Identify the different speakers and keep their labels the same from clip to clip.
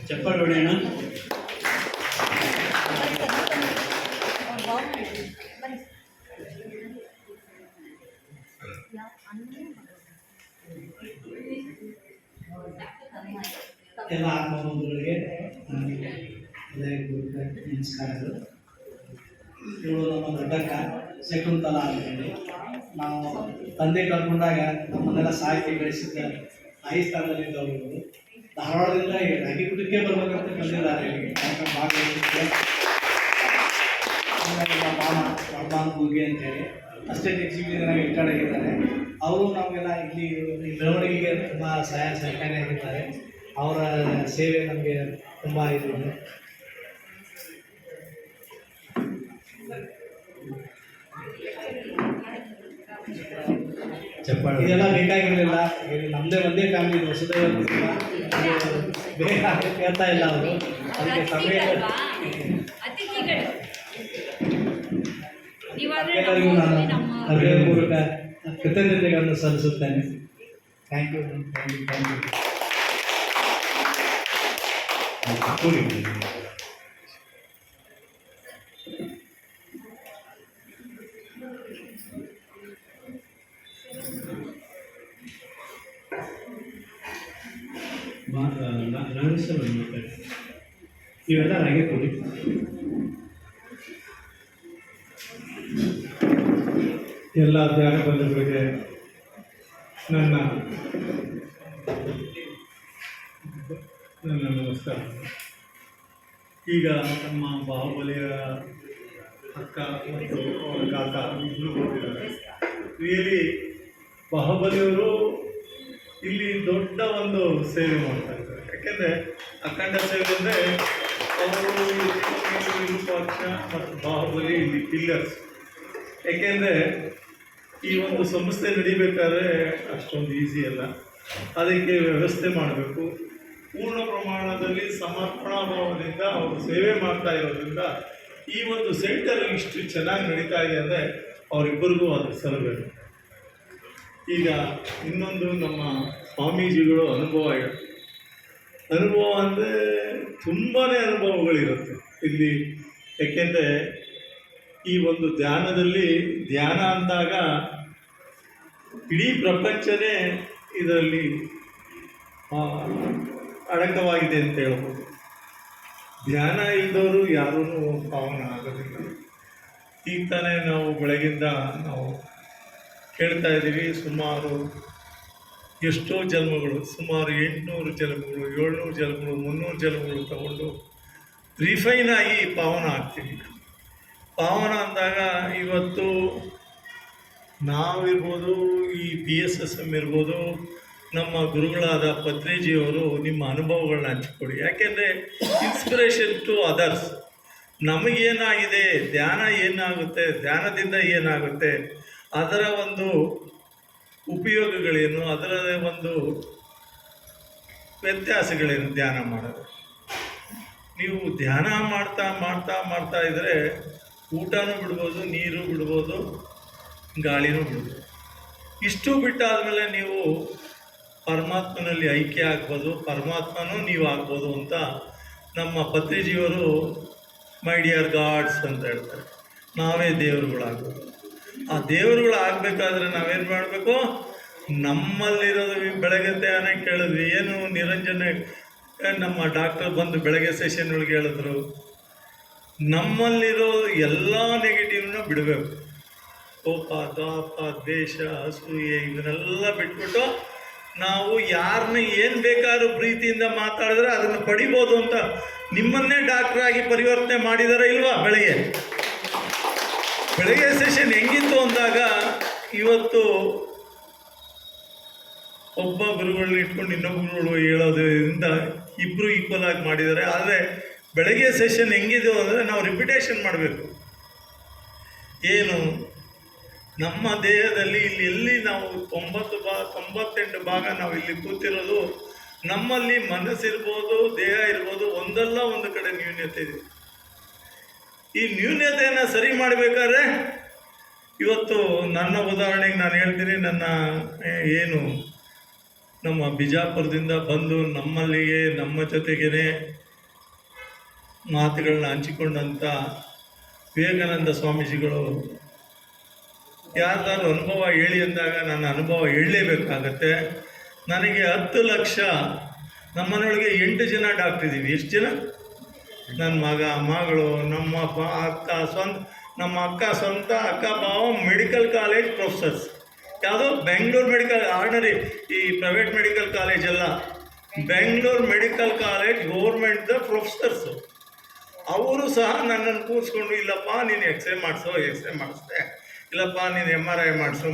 Speaker 1: ಚಪ್ಪಾಳೆ ಹೊಡೆಯೋಣ. ಎಲ್ಲ ಆತ್ಮಬಂಧುಗಳಿಗೆ ನಮಸ್ಕಾರಗಳು. ಇವಳು ನಮ್ಮ ದೊಡ್ಡಕ್ಕ ಶಕುಂತಲಾ ಅಂತೇಳಿ. ನಾವು ತಂದೆ ಕಳ್ಕೊಂಡಾಗ ನಮ್ಮನ್ನೆಲ್ಲ ಸಾಕಿ ಬೆಳೆಸಿದ್ದ ತಾಯಿ ಸ್ಥಾನದಲ್ಲಿದ್ದವರು ಇವರು. ಧಾರವಾಡದಿಂದ ರಾಗಿಗುಡ್ಡಕ್ಕೆ ಬರ್ಬೇಕಂತ ಬಂದಿದ್ದಾರೆ. ಭಾಗವಹಿಸಿದ್ದೆ ಮಾಮ ಗುಗ್ಗೆ ಅಂತೇಳಿ ಅಸ್ಟೇಟ್ ಎಕ್ಸಿಕ್ಯೂಟಿವ್ ರಿಟೈರ್ಡ್ ಆಗಿದ್ದಾರೆ. ಅವರು ನಮಗೆಲ್ಲ ಇಲ್ಲಿ ಬೆಳವಣಿಗೆಗೆ ತುಂಬ ಸಹಾಯ ಸಹಕಾರಿಯಾಗಿದ್ದಾರೆ. ಅವರ ಸೇವೆ ನಮಗೆ ತುಂಬ ಇದು. ಇದೆಲ್ಲ ಬೇಕಾಗಿರಲಿಲ್ಲ. ನಮ್ಮದೇ ಒಂದೇ ಫ್ಯಾಮಿಲಿ ಹೊಸದೇ ಬೇಗ ಕೇಳ್ತಾ ಇಲ್ಲ ಅವರು. ಅದಕ್ಕೆ ಸಮಯ ಎಲ್ಲರಿಗೂ ನಾನು ಹೃದಯಪೂರ್ವಕ ಕೃತಜ್ಞತೆಗಳನ್ನು ಸಲ್ಲಿಸುತ್ತೇನೆ. Thank you. ಇವೆಲ್ಲ ರಾಗಿ ಕೊಡಿ.
Speaker 2: ಎಲ್ಲ ಧ್ಯಾನ ಬಂಧುಗಳಿಗೆ ನನ್ನ ನಮಸ್ಕಾರ. ಈಗ ನಮ್ಮ ಬಾಹುಬಲಿಯ ಅಕ್ಕ ಮತ್ತು ಅವರ ಕಾಕ ಇಬ್ಬರು ಹೋಗಿದ್ದಾರೆ. ರಿಯಲಿ ಬಾಹುಬಲಿಯವರು ಇಲ್ಲಿ ದೊಡ್ಡ ಒಂದು ಸೇವೆ ಮಾಡ್ತಾ ಇದ್ದಾರೆ. ಯಾಕೆಂದರೆ ಅಖಂಡ ಸೇವೆ ಅಂದರೆ ಅವರು ವಿರೂಪಾಕ್ಷ ಮತ್ತು ಬಾಹುಬಲಿ ಇಲ್ಲಿ ಪಿಲ್ಲರ್ಸ್. ಏಕೆಂದರೆ ಈ ಒಂದು ಸಂಸ್ಥೆ ನಡಿಬೇಕಾದ್ರೆ ಅಷ್ಟೊಂದು ಈಸಿ ಅಲ್ಲ. ಅದಕ್ಕೆ ವ್ಯವಸ್ಥೆ ಮಾಡಬೇಕು. ಪೂರ್ಣ ಪ್ರಮಾಣದಲ್ಲಿ ಸಮರ್ಪಣಾ ಭಾವದಿಂದ ಅವರು ಸೇವೆ ಮಾಡ್ತಾ ಇರೋದ್ರಿಂದ ಈ ಒಂದು ಸೆಂಟರ್ ಇಷ್ಟು ಚೆನ್ನಾಗಿ ನಡೀತಾ ಇದೆ ಅಂದರೆ ಅವರಿಬ್ಬರಿಗೂ ಅದು ಸಲ್ಲಬೇಕು. ಈಗ ಇನ್ನೊಂದು ನಮ್ಮ ಸ್ವಾಮೀಜಿಗಳು ಅನುಭವ ಅಂದರೆ ತುಂಬಾ ಅನುಭವಗಳಿರುತ್ತೆ ಇಲ್ಲಿ. ಏಕೆಂದರೆ ಈ ಒಂದು ಧ್ಯಾನದಲ್ಲಿ ಧ್ಯಾನ ಅಂದಾಗ ಇಡೀ ಪ್ರಪಂಚನೇ ಇದರಲ್ಲಿ ಅಡಕವಾಗಿದೆ ಅಂತ ಹೇಳ್ಬೋದು. ಧ್ಯಾನ ಇದ್ದವರು ಯಾರೂ ಪಾವನ ಆಗೋದಿಲ್ಲ. ಈಗ ತಾನೇ ನಾವು ಬೆಳಗಿಂದ ನಾವು ಕೇಳ್ತಾ ಇದ್ದೀವಿ. ಸುಮಾರು ಎಷ್ಟೋ ಜನ್ಮಗಳು, ಸುಮಾರು 800 ಜನ್ಮಗಳು, 700 ಜನ್ಮಗಳು, 300 ಜನ್ಮಗಳು ತಗೊಂಡು ರಿಫೈನ್ ಆಗಿ ಪಾವನ ಆಗ್ತೀವಿ. ಪಾವನ ಅಂದಾಗ ಇವತ್ತು ನಾವಿರ್ಬೋದು, ಈ PSSM ಇರ್ಬೋದು, ನಮ್ಮ ಗುರುಗಳಾದ ಪತ್ರಿಜಿಯವರು ನಿಮ್ಮ ಅನುಭವಗಳನ್ನ ಹಂಚಿಕೊಡಿ. ಯಾಕೆಂದರೆ ಇನ್ಸ್ಪಿರೇಷನ್ ಟು ಅದರ್ಸ್. ನಮಗೇನಾಗಿದೆ, ಧ್ಯಾನ ಏನಾಗುತ್ತೆ, ಧ್ಯಾನದಿಂದ ಏನಾಗುತ್ತೆ, ಅದರ ಒಂದು ಉಪಯೋಗಗಳೇನು, ಅದರ ಒಂದು ವ್ಯತ್ಯಾಸಗಳೇನು ಧ್ಯಾನ ಮಾಡೋದು. ನೀವು ಧ್ಯಾನ ಮಾಡ್ತಾ ಮಾಡ್ತಾ ಮಾಡ್ತಾ ಇದ್ದರೆ ಊಟನೂ ಬಿಡ್ಬೋದು, ನೀರು ಬಿಡ್ಬೋದು, ಗಾಳಿನೂ ಬಿಡ್ಬೋದು. ಇಷ್ಟು ಬಿಟ್ಟಾದಮೇಲೆ ನೀವು ಪರಮಾತ್ಮನಲ್ಲಿ ಐಕ್ಯ ಆಗ್ಬೋದು, ಪರಮಾತ್ಮನೂ ನೀವು ಆಗ್ಬೋದು ಅಂತ ನಮ್ಮ ಪತ್ರಿಜಿಯವರು ಮೈ ಡಿಯರ್ ಗಾಡ್ಸ್ ಅಂತ ಹೇಳ್ತಾರೆ. ನಾವೇ ದೇವರುಗಳಾಗ್ಬೋದು. ಆ ದೇವರುಗಳು ಆಗಬೇಕಾದ್ರೆ ನಾವೇನು ಮಾಡಬೇಕು? ನಮ್ಮಲ್ಲಿರೋದು ಬೆಳಗ್ಗೆ ಧ್ಯಾನ ಕೇಳಿದ್ವಿ. ಏನು ನಿರಂಜನೆ ನಮ್ಮ ಡಾಕ್ಟರ್ ಬಂದು ಬೆಳಗ್ಗೆ ಸೆಷನ್ ಒಳಗೆ ಹೇಳಿದ್ರು, ನಮ್ಮಲ್ಲಿರೋ ಎಲ್ಲ ನೆಗೆಟಿವ್ನ ಬಿಡಬೇಕು. ಕೋಪ, ತಾಪ, ದ್ವೇಷ, ಅಸೂಯೆ ಇವನ್ನೆಲ್ಲ ಬಿಟ್ಬಿಟ್ಟು ನಾವು ಯಾರನ್ನ ಏನು ಬೇಕಾದ್ರೂ ಪ್ರೀತಿಯಿಂದ ಮಾತಾಡಿದ್ರೆ ಅದನ್ನು ಪಡಿಬೋದು ಅಂತ ನಿಮ್ಮನ್ನೇ ಡಾಕ್ಟ್ರಾಗಿ ಪರಿವರ್ತನೆ ಮಾಡಿದಾರ ಇಲ್ವಾ? ಬೆಳಗ್ಗೆ ಸೆಷನ್ ಹೆಂಗಿತ್ತು ಅಂದಾಗ ಇವತ್ತು ಒಬ್ಬ ಗುರುಗಳನ್ನ ಇಟ್ಕೊಂಡು ಇನ್ನೊಬ್ಬ ಗುರುಗಳು ಹೇಳೋದ್ರಿಂದ ಇಬ್ಬರು ಈಕ್ವಲ್ ಆಗಿ ಮಾಡಿದ್ದಾರೆ. ಆದರೆ ಬೆಳಗ್ಗೆ ಸೆಷನ್ ಹೆಂಗಿದೆಯೋ ಅಂದರೆ ನಾವು ರಿಪಿಟೇಷನ್ ಮಾಡಬೇಕು. ಏನು ನಮ್ಮ ದೇಹದಲ್ಲಿ ಇಲ್ಲಿ ಎಲ್ಲಿ ನಾವು 98 ಭಾಗ ನಾವು ಇಲ್ಲಿ ಕೂತಿರೋದು, ನಮ್ಮಲ್ಲಿ ಮನಸ್ಸಿರ್ಬೋದು, ದೇಹ ಇರ್ಬೋದು, ಒಂದಲ್ಲ ಒಂದು ಕಡೆ ನ್ಯೂನ್ಯತೆ ಇದೆ. ಈ ನ್ಯೂನ್ಯತೆಯನ್ನು ಸರಿ ಮಾಡಬೇಕಾದ್ರೆ ಇವತ್ತು ನನ್ನ ಉದಾಹರಣೆಗೆ ನಾನು ಹೇಳ್ತೀನಿ. ನನ್ನ ಏನು ನಮ್ಮ ಬಿಜಾಪುರದಿಂದ ಬಂದು ನಮ್ಮಲ್ಲಿಗೆ ನಮ್ಮ ಜೊತೆಗೇ ಮಾತುಗಳನ್ನ ಹಂಚಿಕೊಂಡಂಥ ವಿವೇಕಾನಂದ ಸ್ವಾಮೀಜಿಗಳು ಯಾರ್ದಾರು ಅನುಭವ ಹೇಳಿ ಅಂದಾಗ ನನ್ನ ಅನುಭವ ಹೇಳಲೇಬೇಕಾಗತ್ತೆ. ನನಗೆ 10 ಲಕ್ಷ, ನಮ್ಮನೆಯೊಳಗೆ 8 ಜನ ಡಾಕ್ಟ್ರ್ ಇದ್ದೀವಿ. ಎಷ್ಟು ಜನ? ನನ್ನ ಮಗಳು, ನಮ್ಮ ಅಕ್ಕ ಸ್ವಂತ ಅಕ್ಕ ಭಾವ ಮೆಡಿಕಲ್ ಕಾಲೇಜ್ ಪ್ರೊಫೆಸರ್ಸ್. ಯಾವುದೋ ಬೆಂಗಳೂರು ಮೆಡಿಕಲ್, ಆರ್ಡಿನರಿ ಈ ಪ್ರೈವೇಟ್ ಮೆಡಿಕಲ್ ಕಾಲೇಜ್ ಅಲ್ಲ, ಬೆಂಗಳೂರು ಮೆಡಿಕಲ್ ಕಾಲೇಜ್ ಗೌರ್ಮೆಂಟ್ದ ಪ್ರೊಫೆಸರ್ಸು. ಅವರು ಸಹ ನನ್ನನ್ನು ಕೂರಿಸ್ಕೊಂಡು, ಇಲ್ಲಪ್ಪ ನೀನು ಎಕ್ಸ್ರೇ ಮಾಡಿಸ್ದೆ, ಇಲ್ಲಪ್ಪ ನೀನು MRI ಮಾಡಿಸು.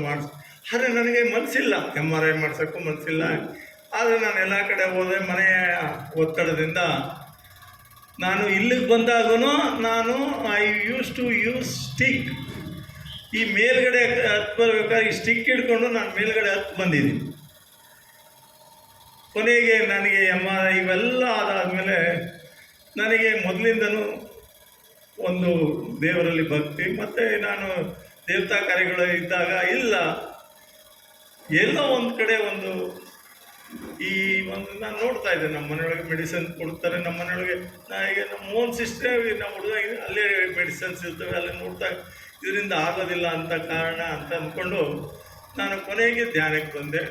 Speaker 2: ಆದರೆ ನನಗೆ ಮನಸ್ಸಿಲ್ಲ, MRI ಮಾಡ್ಸೋಕ್ಕೂ ಮನಸ್ಸಿಲ್ಲ. ಆದರೆ ನಾನು ಎಲ್ಲ ಕಡೆ ಹೋದೆ. ಮನೆಯ ಒತ್ತಡದಿಂದ ನಾನು ಇಲ್ಲಿಗೆ ಬಂದಾಗೂ ಐ ಟು ಯೂಸ್ ಸ್ಟಿಕ್. ಈ ಮೇಲ್ಗಡೆ ಹತ್ತು ಬರ್ಬೇಕಾದ್ರೆ ಈ ಸ್ಟಿಕ್ ಹಿಡ್ಕೊಂಡು ನಾನು ಮೇಲ್ಗಡೆ ಹತ್ತು ಬಂದಿದ್ದೀನಿ. ಕೊನೆಗೆ ನನಗೆ MRI ಇವೆಲ್ಲ ಆದಾದಮೇಲೆ ನನಗೆ ಮೊದಲಿಂದನೂ ಒಂದು ದೇವರಲ್ಲಿ ಭಕ್ತಿ, ಮತ್ತು ನಾನು ದೇವತಾ ಕಾರ್ಯಗಳು ಇದ್ದಾಗ ಇಲ್ಲ ಎಲ್ಲೋ ಒಂದು ಕಡೆ ನಾನು ನೋಡ್ತಾ ಇದ್ದೆ. ನಮ್ಮ ಮನೆಯೊಳಗೆ ಮೆಡಿಸಿನ್ ಕೊಡ್ತಾರೆ. ನಮ್ಮ ಮನೆಯೊಳಗೆ ಈಗ ನಮ್ಮ ಓನ್ ಸಿಸ್ಟರ್, ನಮ್ಮ ಹುಡುಗ ಅಲ್ಲೇ ಮೆಡಿಸಿನ್ಸ್ ಇರ್ತವೆ, ಅಲ್ಲೇ ನೋಡ್ತಾ ಇದರಿಂದ ಆಗೋದಿಲ್ಲ ಅಂತ ಕಾರಣ ಅಂತ ಅಂದ್ಕೊಂಡು ನಾನು ಕೊನೆಗೆ ಧ್ಯಾನಕ್ಕೆ ಬಂದೆ.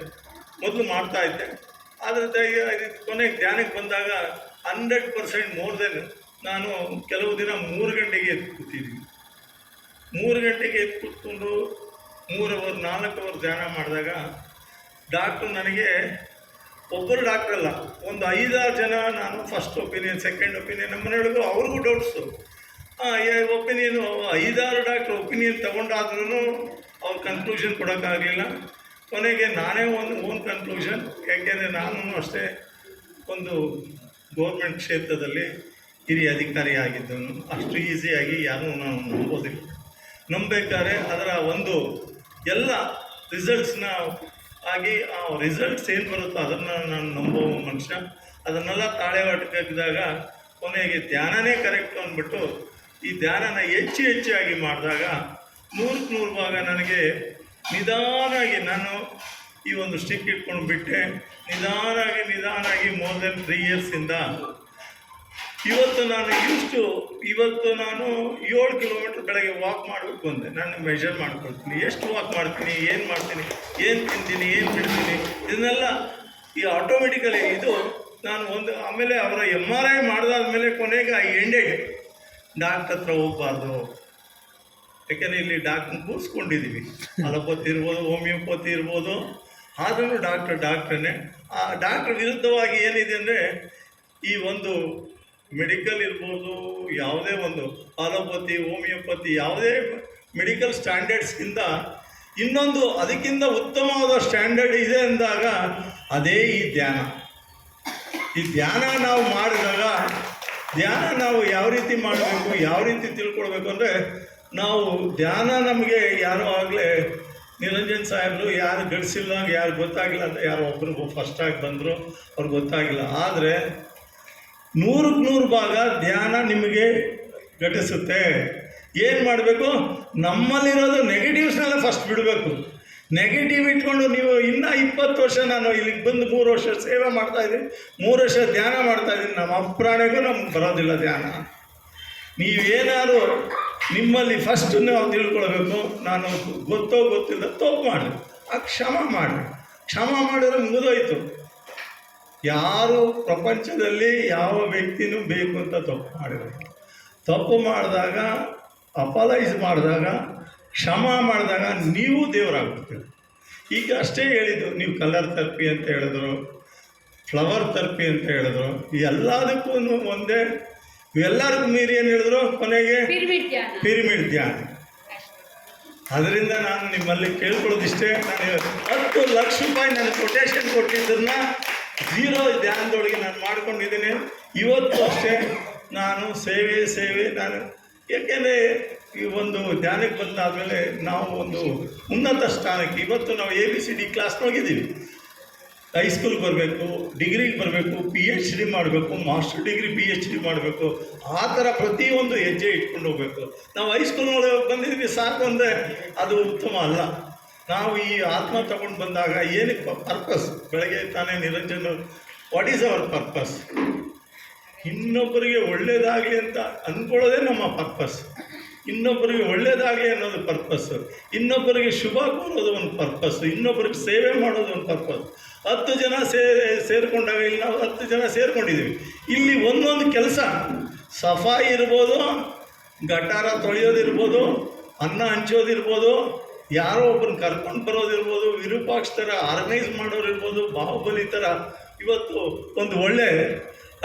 Speaker 2: ಮೊದಲು ಮಾಡ್ತಾಯಿದ್ದೆ, ಆದರೆ ಕೊನೆಗೆ ಧ್ಯಾನಕ್ಕೆ ಬಂದಾಗ 100% ಮೋರ್ ದೆನ್ ನಾನು ಕೆಲವು ದಿನ 3 ಗಂಟೆಗೆ ಎದ್ದು ಕೂತಿದ್ವಿ. 3 ಗಂಟೆಗೆ ಎದ್ದು ಕೂತ್ಕೊಂಡು 3 ಅವರ್ 4 ಅವರ್ ಧ್ಯಾನ ಮಾಡಿದಾಗ ಡಾಕ್ಟ್ರು ನನಗೆ, ಒಬ್ಬರು ಡಾಕ್ಟ್ರಲ್ಲ, ಒಂದು 5-6 ಜನ, ನಾನು ಫಸ್ಟ್ ಒಪಿನಿಯನ್, ಸೆಕೆಂಡ್ ಒಪಿನಿಯನ್, ನಮ್ಮ ಮನೆಯೊಳಗೂ ಅವ್ರಿಗೂ ಡೌಟ್ಸು. ಒಪಿನಿಯನು 5-6 ಡಾಕ್ಟ್ರ್ ಒಪಿನಿಯನ್ ತೊಗೊಂಡಾದ್ರೂ ಅವ್ರ ಕನ್ಕ್ಲೂಷನ್ ಕೊಡೋಕ್ಕಾಗಲಿಲ್ಲ. ಕೊನೆಗೆ ನಾನೇ ಒಂದು ಓನ್ ಕನ್ಕ್ಲೂಷನ್, ಯಾಕೆಂದರೆ ನಾನು ಅಷ್ಟೇ ಒಂದು ಗೌರ್ಮೆಂಟ್ ಕ್ಷೇತ್ರದಲ್ಲಿ ಹಿರಿಯ ಅಧಿಕಾರಿ ಆಗಿದ್ದನು. ಅಷ್ಟು ಈಸಿಯಾಗಿ ಯಾರೂ ನಾನು ನಂಬೇಕಾದ್ರೆ ಅದರ ಒಂದು ಎಲ್ಲ ರಿಸಲ್ಟ್ಸ್ನ ಆಗಿ ಆ ರಿಸಲ್ಟ್ಸ್ ಏನು ಬರುತ್ತೋ ಅದನ್ನು ನಾನು ನಂಬೋ ಮನುಷ್ಯ. ಅದನ್ನೆಲ್ಲ ತಾಳೆ ಹೊಟ್ಟಕಿದಾಗ ಕೊನೆಗೆ ಧ್ಯಾನನೇ ಕರೆಕ್ಟು ಅಂದ್ಬಿಟ್ಟು ಈ ಧ್ಯಾನನ ಹೆಚ್ಚಾಗಿ ಮಾಡಿದಾಗ 100% ಭಾಗ ನನಗೆ ನಿಧಾನಾಗಿ, ನಾನು ಈ ಒಂದು ಸ್ಟಿಕ್ ಇಟ್ಕೊಂಡು ಬಿಟ್ಟೆ, ನಿಧಾನಾಗಿ ಮೋರ್ ದೆನ್ 3 ಇಯರ್ಸಿಂದ ಇವತ್ತು ನಾನು 7 ಕಿಲೋಮೀಟ್ರ್ ಬೆಳಗ್ಗೆ ವಾಕ್ ಮಾಡಬೇಕು ಅಂದೆ. ನಾನು ಮೆಷರ್ ಮಾಡ್ಕೊಳ್ತೀನಿ, ಎಷ್ಟು ವಾಕ್ ಮಾಡ್ತೀನಿ, ಏನು ಮಾಡ್ತೀನಿ, ಏನು ತಿಂತೀನಿ, ಏನು ಬಿಡ್ತೀನಿ, ಇದನ್ನೆಲ್ಲ ಈ ಆಟೋಮೆಟಿಕಲಿ ಇದು ನಾನು ಆಮೇಲೆ ಅವರ MRI ಮಾಡಿದಾದ್ಮೇಲೆ ಕೊನೆಗೆ ಎಂಡೆಡ್ ಡಾಕ್ಟ್ರ್ ಹತ್ರ ಹೋಗಬಾರ್ದು. ಯಾಕೆಂದರೆ ಇಲ್ಲಿ ಡಾಕ್ಟ್ರನ್ನ ಕೂರಿಸ್ಕೊಂಡಿದ್ದೀವಿ, ಅಲೋಪತಿ ಇರ್ಬೋದು, ಹೋಮಿಯೋಪತಿ ಇರ್ಬೋದು, ಆದ್ರೂ ಡಾಕ್ಟ್ರನ್ನೇ. ಆ ಡಾಕ್ಟ್ರ್ ವಿರುದ್ಧವಾಗಿ ಏನಿದೆ ಅಂದರೆ ಈ ಒಂದು ಮೆಡಿಕಲ್ ಇರ್ಬೋದು, ಯಾವುದೇ ಒಂದು ಅಲೋಪತಿ, ಹೋಮಿಯೋಪತಿ, ಯಾವುದೇ ಮೆಡಿಕಲ್ ಸ್ಟ್ಯಾಂಡರ್ಡ್ಸ್ಗಿಂತ ಇನ್ನೊಂದು ಅದಕ್ಕಿಂತ ಉತ್ತಮವಾದ ಸ್ಟ್ಯಾಂಡರ್ಡ್ ಇದೆ ಅಂದಾಗ ಅದೇ ಈ ಧ್ಯಾನ. ಈ ಧ್ಯಾನ ನಾವು ಮಾಡಿದಾಗ, ಧ್ಯಾನ ನಾವು ಯಾವ ರೀತಿ ಮಾಡಬೇಕು, ಯಾವ ರೀತಿ ತಿಳ್ಕೊಳ್ಬೇಕು ಅಂದರೆ, ನಾವು ಧ್ಯಾನ ನಮಗೆ ಯಾರೋ ಆಗಲೇ ನಿರಂಜನ್ ಸಾಹೇಬರು ಯಾರು ಗಡಿಸಿಲ್ಲ, ಯಾರು ಗೊತ್ತಾಗಿಲ್ಲ ಅಂತ ಯಾರೋ ಒಬ್ರಿಗೂ ಫಸ್ಟಾಗಿ ಬಂದರು, ಅವ್ರಿಗೆ ಗೊತ್ತಾಗಿಲ್ಲ. ಆದರೆ 100% ಭಾಗ ಧ್ಯಾನ ನಿಮಗೆ ಘಟಿಸುತ್ತೆ. ಏನು ಮಾಡಬೇಕು, ನಮ್ಮಲ್ಲಿರೋದು ನೆಗೆಟಿವ್ಸ್ನೆಲ್ಲ ಫಸ್ಟ್ ಬಿಡಬೇಕು. ನೆಗೆಟಿವ್ ಇಟ್ಕೊಂಡು ನೀವು ಇನ್ನೂ 20 ವರ್ಷ, ನಾನು ಇಲ್ಲಿಗೆ ಬಂದು 3 ವರ್ಷ ಸೇವೆ ಮಾಡ್ತಾಯಿದ್ದೀನಿ, 3 ವರ್ಷ ಧ್ಯಾನ ಮಾಡ್ತಾಯಿದ್ದೀನಿ, ನಮ್ಮ ಅಪ್ರಾಣಿಗೂ ನಮ್ಗೆ ಬರೋದಿಲ್ಲ ಧ್ಯಾನ. ನೀವೇನಾದ್ರು ನಿಮ್ಮಲ್ಲಿ ಫಸ್ಟ್ ನಾವು ತಿಳ್ಕೊಳ್ಬೇಕು, ನಾನು ಗೊತ್ತಿಲ್ಲ ತಪ್ಪು ಮಾಡಿ ಕ್ಷಮ ಮಾಡಿದ್ರೆ ಮುಗಿದೋಯ್ತು. ಯಾರು ಪ್ರಪಂಚದಲ್ಲಿ ಯಾವ ವ್ಯಕ್ತಿನೂ ಬೇಕು ಅಂತ ತಪ್ಪು ಮಾಡಿದಾಗ, ಅಪಲೈಸ್ ಮಾಡಿದಾಗ, ಕ್ಷಮ ಮಾಡಿದಾಗ ನೀವು ದೇವರಾಗ್ಬಿಡ್ತೀರಿ. ಈಗ ಅಷ್ಟೇ ಹೇಳಿದ್ದು, ನೀವು ಕಲರ್ ಥೆರಪಿ ಅಂತ ಹೇಳಿದ್ರು, ಫ್ಲವರ್ ಥೆರಪಿ ಅಂತ ಹೇಳಿದ್ರು, ಎಲ್ಲದಕ್ಕೂ ಒಂದೇ, ಎಲ್ಲರಿಗೂ ಮೀರಿ ಏನು ಹೇಳಿದ್ರು ಕೊನೆಗೆ ಪಿರಮಿಡ್ ಧ್ಯಾನ. ಅದರಿಂದ ನಾನು ನಿಮ್ಮಲ್ಲಿ ಕೇಳ್ಕೊಳ್ಳೋದಿಷ್ಟೇ, ನಾನು 10 ಲಕ್ಷ ರೂಪಾಯಿ ನಾನು ಕೊಟೇಶನ್ ಕೊಟ್ಟಿದ್ದನ್ನ 0 ಧ್ಯಾನದೊಳಗೆ ನಾನು ಮಾಡ್ಕೊಂಡಿದ್ದೀನಿ. ಇವತ್ತು ಅಷ್ಟೇ ನಾನು ಸೇವೆ ನಾನು, ಯಾಕೆಂದರೆ ಈ ಒಂದು ಧ್ಯಾನಕ್ಕೆ ಬಂದಾದಮೇಲೆ ನಾವು ಒಂದು ಉನ್ನತ ಸ್ಥಾನಕ್ಕೆ, ಇವತ್ತು ನಾವು ABCD ಕ್ಲಾಸ್ನೋಗಿದ್ದೀವಿ. ಹೈಸ್ಕೂಲ್ಗೆ ಬರಬೇಕು, ಡಿಗ್ರಿಗೆ ಬರಬೇಕು, PhD ಮಾಡಬೇಕು, ಮಾಸ್ಟರ್ ಡಿಗ್ರಿ PhD ಮಾಡಬೇಕು, ಆ ಥರ ಪ್ರತಿಯೊಂದು ಹೆಜ್ಜೆ ಇಟ್ಕೊಂಡು ಹೋಗಬೇಕು. ನಾವು ಹೈಸ್ಕೂಲ್ನೊಳಗೆ ಬಂದಿದ್ವಿ ಸಾಕು ಅಂದರೆ ಅದು ಉತ್ತಮ ಅಲ್ಲ. ನಾವು ಈ ಆತ್ಮ ತಗೊಂಡು ಬಂದಾಗ ಏನಕ್ಕೆ ಪರ್ಪಸ್? ಬೆಳಗ್ಗೆ ತಾನೇ ನಿರಂಜನ, ವಾಟ್ ಈಸ್ ಅವರ್ ಪರ್ಪಸ್? ಇನ್ನೊಬ್ಬರಿಗೆ ಒಳ್ಳೇದಾಗಲಿ ಅಂತ ಅಂದ್ಕೊಳ್ಳೋದೇ ನಮ್ಮ ಪರ್ಪಸ್. ಇನ್ನೊಬ್ಬರಿಗೆ ಒಳ್ಳೇದಾಗಲಿ ಅನ್ನೋದು ಪರ್ಪಸ್ಸು, ಇನ್ನೊಬ್ಬರಿಗೆ ಶುಭ ಕೋರೋದು ಒಂದು ಪರ್ಪಸ್ಸು, ಇನ್ನೊಬ್ಬರಿಗೆ ಸೇವೆ ಮಾಡೋದು ಒಂದು ಪರ್ಪಸ್. 10 ಜನ ಸೇರಿಕೊಂಡಾಗ ಇಲ್ಲಿ ನಾವು 10 ಜನ ಸೇರ್ಕೊಂಡಿದ್ದೀವಿ. ಇಲ್ಲಿ ಒಂದೊಂದು ಕೆಲಸ, ಸಫಾಯಿ ಇರ್ಬೋದು, ಗಟಾರ ತೊಳೆಯೋದಿರ್ಬೋದು, ಅನ್ನ ಹಂಚೋದಿರ್ಬೋದು, ಯಾರೋ ಒಬ್ಬರನ್ನ ಕರ್ಕೊಂಡು ಬರೋದಿರ್ಬೋದು, ವಿರೂಪಾಕ್ಷ ಥರ ಆರ್ಗನೈಸ್ ಮಾಡೋರಿರ್ಬೋದು, ಬಾಹುಬಲಿ ಥರ ಇವತ್ತು ಒಂದು ಒಳ್ಳೆ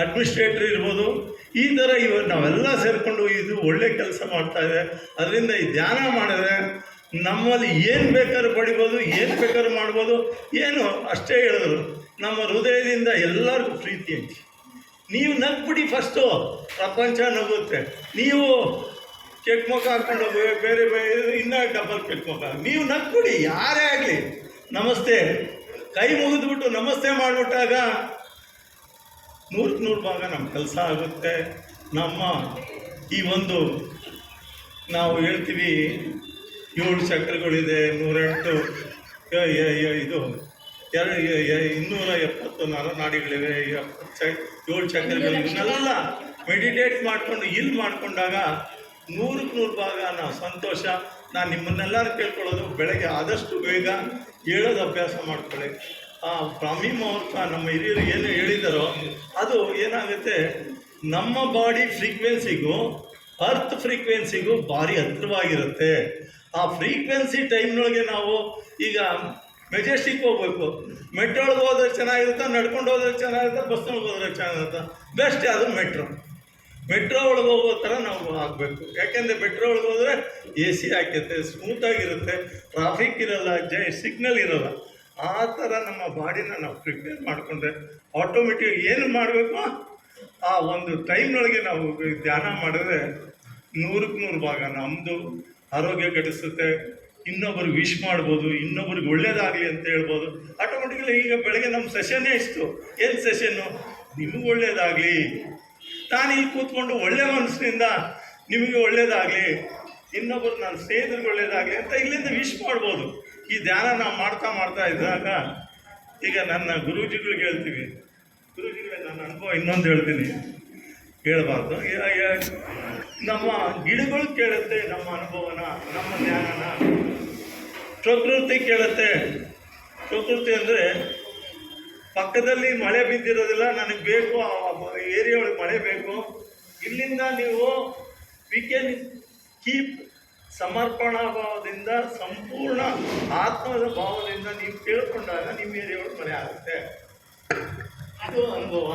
Speaker 2: ಅಡ್ಮಿನಿಸ್ಟ್ರೇಟರ್ ಇರ್ಬೋದು. ಈ ಥರ ನಾವೆಲ್ಲ ಸೇರಿಕೊಂಡು ಇದು ಒಳ್ಳೆ ಕೆಲಸ ಮಾಡ್ತಾಯಿದೆ. ಅದರಿಂದ ಈ ಧ್ಯಾನ ಮಾಡಿದ್ರೆ ನಮ್ಮಲ್ಲಿ ಏನು ಬೇಕಾದ್ರೂ ಪಡಿಬೋದು, ಏನು ಬೇಕಾದ್ರೂ ಮಾಡ್ಬೋದು. ಏನು ಅಷ್ಟೇ ಹೇಳಿದ್ರು, ನಮ್ಮ ಹೃದಯದಿಂದ ಎಲ್ಲರಿಗೂ ಪ್ರೀತಿ ಹಂಚಿ. ನೀವು ನಗ್ಬಿಡಿ ಫಸ್ಟು, ಪ್ರಪಂಚ ನಗುತ್ತೆ. ನೀವು ಕೆಟ್ಟ ಮುಖ ಹಾಕ್ಕೊಂಡು ಬೇರೆ ಇನ್ನೂ ಡಬಲ್ ಕೆಟ್ಟ ಮುಖ, ನೀವು ನಗ್ಬಿಡಿ, ಯಾರೇ ಆಗಲಿ. ನಮಸ್ತೆ ಕೈ ಮುಗಿದ್ಬಿಟ್ಟು ನಮಸ್ತೆ ಮಾಡಿಬಿಟ್ಟಾಗ 100ಕ್ಕೆ 100 ಭಾಗ ನಮ್ಮ ಕೆಲಸ ಆಗುತ್ತೆ. ನಮ್ಮ ಈ ಒಂದು ನಾವು ಹೇಳ್ತೀವಿ 7 ಚಕ್ರಗಳಿದೆ, 108 ಇದು 270 ನರನಾಡಿಗಳಿವೆ, 7 ಚಕ್ರಗಳು. ಇವನ್ನೆಲ್ಲ ಮೆಡಿಟೇಟ್ ಮಾಡಿಕೊಂಡು ಇಲ್ಲಿ ಮಾಡಿಕೊಂಡಾಗ 100ಕ್ಕೆ 100 ಭಾಗ ನಾವು ಸಂತೋಷ. ನಾನು ನಿಮ್ಮನ್ನೆಲ್ಲರೂ ಕೇಳ್ಕೊಳ್ಳೋದು, ಬೆಳಗ್ಗೆ ಆದಷ್ಟು ಬೇಗ ಹೇಳೋದು ಅಭ್ಯಾಸ ಮಾಡ್ಕೊಳ್ಳಿ. ಆ ಬ್ರಾಹ್ಮಿ ಮುಹೂರ್ತ ನಮ್ಮ ಹಿರಿಯರು ಏನು ಹೇಳಿದಾರೋ ಅದು ಏನಾಗುತ್ತೆ, ನಮ್ಮ ಬಾಡಿ ಫ್ರೀಕ್ವೆನ್ಸಿಗೂ ಅರ್ತ್ ಫ್ರೀಕ್ವೆನ್ಸಿಗೂ ಭಾರಿ ಹತ್ತಿರವಾಗಿರುತ್ತೆ. ಆ ಫ್ರೀಕ್ವೆನ್ಸಿ ಟೈಮ್ನೊಳಗೆ ನಾವು ಈಗ ಮೆಜೆಸ್ಟಿಕ್ ಹೋಗ್ಬೇಕು, ಮೆಟ್ರೊಳಗೆ ಹೋದ್ರೆ ಚೆನ್ನಾಗಿರುತ್ತೆ, ನಡ್ಕೊಂಡು ಹೋದ್ರೆ ಚೆನ್ನಾಗಿರುತ್ತೆ, ಬಸ್ನೊಳಗೆ ಹೋದ್ರೆ ಚೆನ್ನಾಗಿರುತ್ತೆ. ಬೆಸ್ಟ್ ಅದು ಮೆಟ್ರೋ ಒಳಗೆ ಹೋಗೋ ಥರ ನಾವು ಆಗಬೇಕು. ಯಾಕೆಂದರೆ ಮೆಟ್ರೋ ಒಳಗೆ ಹೋದರೆ AC ಹಾಕಿರುತ್ತೆ, ಸ್ಮೂತಾಗಿರುತ್ತೆ, ಟ್ರಾಫಿಕ್ ಇರೋಲ್ಲ, ಸಿಗ್ನಲ್ ಇರೋಲ್ಲ. ಆ ಥರ ನಮ್ಮ ಬಾಡಿನ ನಾವು ಪ್ರಿಪೇರ್ ಮಾಡಿಕೊಂಡ್ರೆ ಆಟೋಮೆಟಿಕ್ ಏನು ಮಾಡಬೇಕು, ಆ ಒಂದು ಟೈಮ್ನೊಳಗೆ ನಾವು ಧ್ಯಾನ ಮಾಡಿದ್ರೆ 100ಕ್ಕೆ 100 ಭಾಗ ನಮ್ಮದು ಆರೋಗ್ಯ ಗಳಿಸುತ್ತೆ. ಇನ್ನೊಬ್ರಿಗೆ ವಿಶ್ ಮಾಡ್ಬೋದು, ಇನ್ನೊಬ್ರಿಗೆ ಒಳ್ಳೇದಾಗಲಿ ಅಂತ ಹೇಳ್ಬೋದು. ಆಟೋಮೆಟಿಕಲಿ ಈಗ ಬೆಳಗ್ಗೆ ನಮ್ಮ ಸೆಷನ್ನೇ ಇಷ್ಟು. ಏನು ಸೆಷನ್ನು? ನಿಮಗೆ ಒಳ್ಳೇದಾಗಲಿ. ನಾನು ಇಲ್ಲಿ ಕೂತ್ಕೊಂಡು ಒಳ್ಳೆ ಮನಸ್ಸಿನಿಂದ ನಿಮಗೆ ಒಳ್ಳೇದಾಗಲಿ, ಇನ್ನೊಬ್ಬರು ನನ್ನ ಸ್ನೇಹಿತರಿಗೆ ಒಳ್ಳೇದಾಗಲಿ ಅಂತ ಇಲ್ಲಿಂದ ವಿಶ್ ಮಾಡ್ಬೋದು. ಈ ಧ್ಯಾನ ನಾವು ಮಾಡ್ತಾ ಇದ್ದಾಗ ಈಗ ನನ್ನ ಗುರೂಜಿಗಳಿಗೆ ಹೇಳ್ತೀವಿ, ಗುರೂಜಿಗಳಿಗೆ ನನ್ನ ಅನುಭವ ಇನ್ನೊಂದು ಹೇಳ್ತೀನಿ, ಹೇಳ್ಬಾರ್ದು. ನಮ್ಮ ಗಿಡಗಳು ಕೇಳುತ್ತೆ ನಮ್ಮ ಅನುಭವನ, ನಮ್ಮ ಧ್ಯಾನನ. ಪ್ರಕೃತಿ ಕೇಳುತ್ತೆ. ಪ್ರಕೃತಿ ಅಂದರೆ ಪಕ್ಕದಲ್ಲಿ ಮಳೆ ಬಿದ್ದಿರೋದಿಲ್ಲ, ನನಗೆ ಬೇಕು, ಆ ಏರಿಯಾ ಒಳಗೆ ಮಳೆ ಬೇಕು. ಇಲ್ಲಿಂದ ನೀವು ವಿ ಕ್ಯಾನ್ ಕೀಪ್ ಸಮರ್ಪಣಾ ಭಾವದಿಂದ, ಸಂಪೂರ್ಣ ಆತ್ಮದ ಭಾವದಿಂದ ನೀವು ಕೇಳಿಕೊಂಡಾಗ ನಿಮ್ಮ ಏರಿಯಾ ಒಳಗೆ ಮಳೆ ಆಗುತ್ತೆ. ಅದು ಅನುಭವ,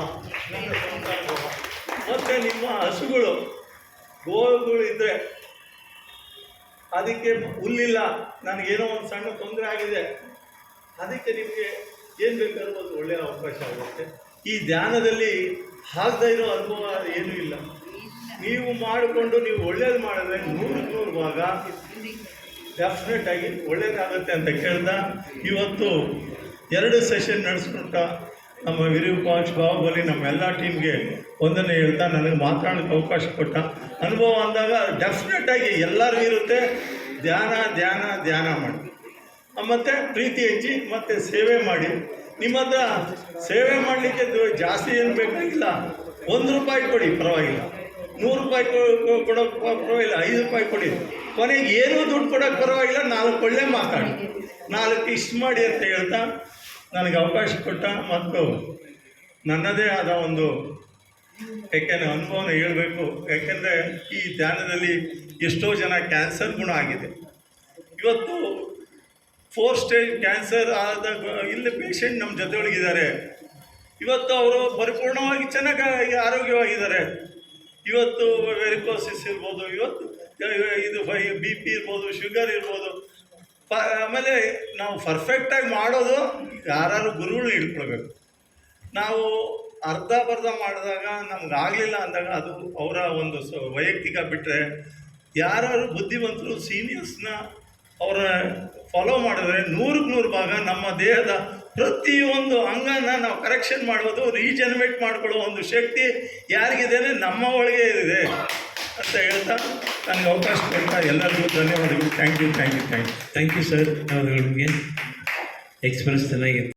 Speaker 2: ನನ್ನ ಸ್ವಂತ ಅನುಭವ. ಮತ್ತು ನಿಮ್ಮ ಹಸುಗಳು, ಗೋವುಗಳು ಇದ್ದರೆ ಅದಕ್ಕೆ ಹುಲ್ಲಿಲ್ಲ, ನನಗೇನೋ ಒಂದು ಸಣ್ಣ ತೊಂದರೆ ಆಗಿದೆ, ಅದಕ್ಕೆ ನಿಮಗೆ ಏನು ಬೇಕಾದ್ರೂ ಒಂದು ಒಳ್ಳೆಯ ಅವಕಾಶ ಆಗುತ್ತೆ. ಈ ಧ್ಯಾನದಲ್ಲಿ ಆಗದೇ ಇರೋ ಅನುಭವ ಏನೂ ಇಲ್ಲ. ನೀವು ಮಾಡಿಕೊಂಡು ನೀವು ಒಳ್ಳೇದು ಮಾಡಿದ್ರೆ 100ಕ್ಕೆ 100 ಭಾಗ ಡೆಫಿನೆಟಾಗಿ ಒಳ್ಳೇದಾಗುತ್ತೆ ಅಂತ ಕೇಳ್ದ. ಇವತ್ತು 2 ಸೆಷನ್ ನಡೆಸ್ಕೊಂಡ ನಮ್ಮ ವಿರೂಪಾಕ್ಷ ಬಾಹುಬಲಿ ನಮ್ಮೆಲ್ಲ ಟೀಮ್ಗೆ ಒಂದನ್ನೇ ಹೇಳ್ತಾ ನನಗೆ ಮಾತಾಡೋಕ್ಕೆ ಅವಕಾಶ ಕೊಟ್ಟ. ಅನುಭವ ಅಂದಾಗ ಡೆಫಿನೆಟಾಗಿ ಎಲ್ಲರಿಗೂ ಇರುತ್ತೆ. ಧ್ಯಾನ ಮಾಡಿ, ಮತ್ತು ಪ್ರೀತಿ ಹಂಚಿ, ಮತ್ತು ಸೇವೆ ಮಾಡಿ. ನಿಮ್ಮ ಹತ್ರ ಸೇವೆ ಮಾಡಲಿಕ್ಕೆ ಜಾಸ್ತಿ ಏನು ಬೇಕಾಗಿಲ್ಲ. 1 ರೂಪಾಯಿ ಕೊಡಿ ಪರವಾಗಿಲ್ಲ, 100 ರೂಪಾಯಿ ಕೊಡೋಕ್ಕೆ ಪರವಾಗಿಲ್ಲ, 5 ರೂಪಾಯಿ ಕೊಡಿ, ಕೊನೆಗೆ ಏನೂ ದುಡ್ಡು ಕೊಡೋಕ್ಕೆ ಪರವಾಗಿಲ್ಲ. 4 ಒಳ್ಳೆ ಮಾತಾಡಿ, 4 ಇಷ್ಟು ಮಾಡಿ ಅಂತ ಹೇಳ್ತಾ ನನಗೆ ಅವಕಾಶ ಕೊಟ್ಟ. ಮತ್ತು ನನ್ನದೇ ಆದ ಒಂದು ಯಾಕೆಂದರೆ ಅನುಭವನ ಹೇಳಬೇಕು. ಯಾಕೆಂದರೆ ಈ ಧ್ಯಾನದಲ್ಲಿ ಎಷ್ಟೋ ಜನ ಕ್ಯಾನ್ಸರ್ ಗುಣ ಆಗಿದೆ. ಇವತ್ತು 4 ಸ್ಟೇಜ್ ಕ್ಯಾನ್ಸರ್ ಆದ ಇಲ್ಲಿ ಪೇಷಂಟ್ ನಮ್ಮ ಜೊತೆಯೊಳಗಿದ್ದಾರೆ. ಇವತ್ತು ಅವರು ಪರಿಪೂರ್ಣವಾಗಿ ಚೆನ್ನಾಗಿ ಆರೋಗ್ಯವಾಗಿದ್ದಾರೆ. ಇವತ್ತು ವೆರಿಕೋಸಿಸ್ ಇರ್ಬೋದು, ಇವತ್ತು ಇದು BP ಇರ್ಬೋದು, ಶುಗರ್ ಇರ್ಬೋದು. ಆಮೇಲೆ ನಾವು ಪರ್ಫೆಕ್ಟಾಗಿ ಮಾಡೋದು ಯಾರು ಗುರುಗಳು ಹಿಡ್ಕೊಳ್ಬೇಕು. ನಾವು ಅರ್ಧ ಮಾಡಿದಾಗ ನಮಗಾಗಲಿಲ್ಲ ಅಂದಾಗ ಅದು ಅವರ ಒಂದು ವೈಯಕ್ತಿಕ ಬಿಟ್ಟರೆ, ಯಾರು ಬುದ್ಧಿವಂತರು ಸೀನಿಯರ್ಸ್ನ ಅವರ ಫಾಲೋ ಮಾಡಿದ್ರೆ 100ಕ್ಕೆ 100 ಭಾಗ ನಮ್ಮ ದೇಹದ ಪ್ರತಿಯೊಂದು ಅಂಗನ ನಾವು ಕರೆಕ್ಷನ್ ಮಾಡೋದು, ರೀಜನರೇಟ್ ಮಾಡ್ಕೊಳ್ಳೋ ಒಂದು ಶಕ್ತಿ ಯಾರಿಗಿದೆ, ನಮ್ಮ ಒಳಗೆ ಇದೆ. ಅಂತ ಹೇಳ್ತಾ ನನಗೆ ಅವಕಾಶ ಕೊಡ್ತಾ ಎಲ್ಲರಿಗೂ ಧನ್ಯವಾದಗಳು. Thank you.
Speaker 3: Thank you sir, ಧನ್ಯವಾದಗಳು ನಿಮಗೆ. ಎಕ್ಸ್ಪೀರಿಯನ್ಸ್ ಚೆನ್ನಾಗಿತ್ತು.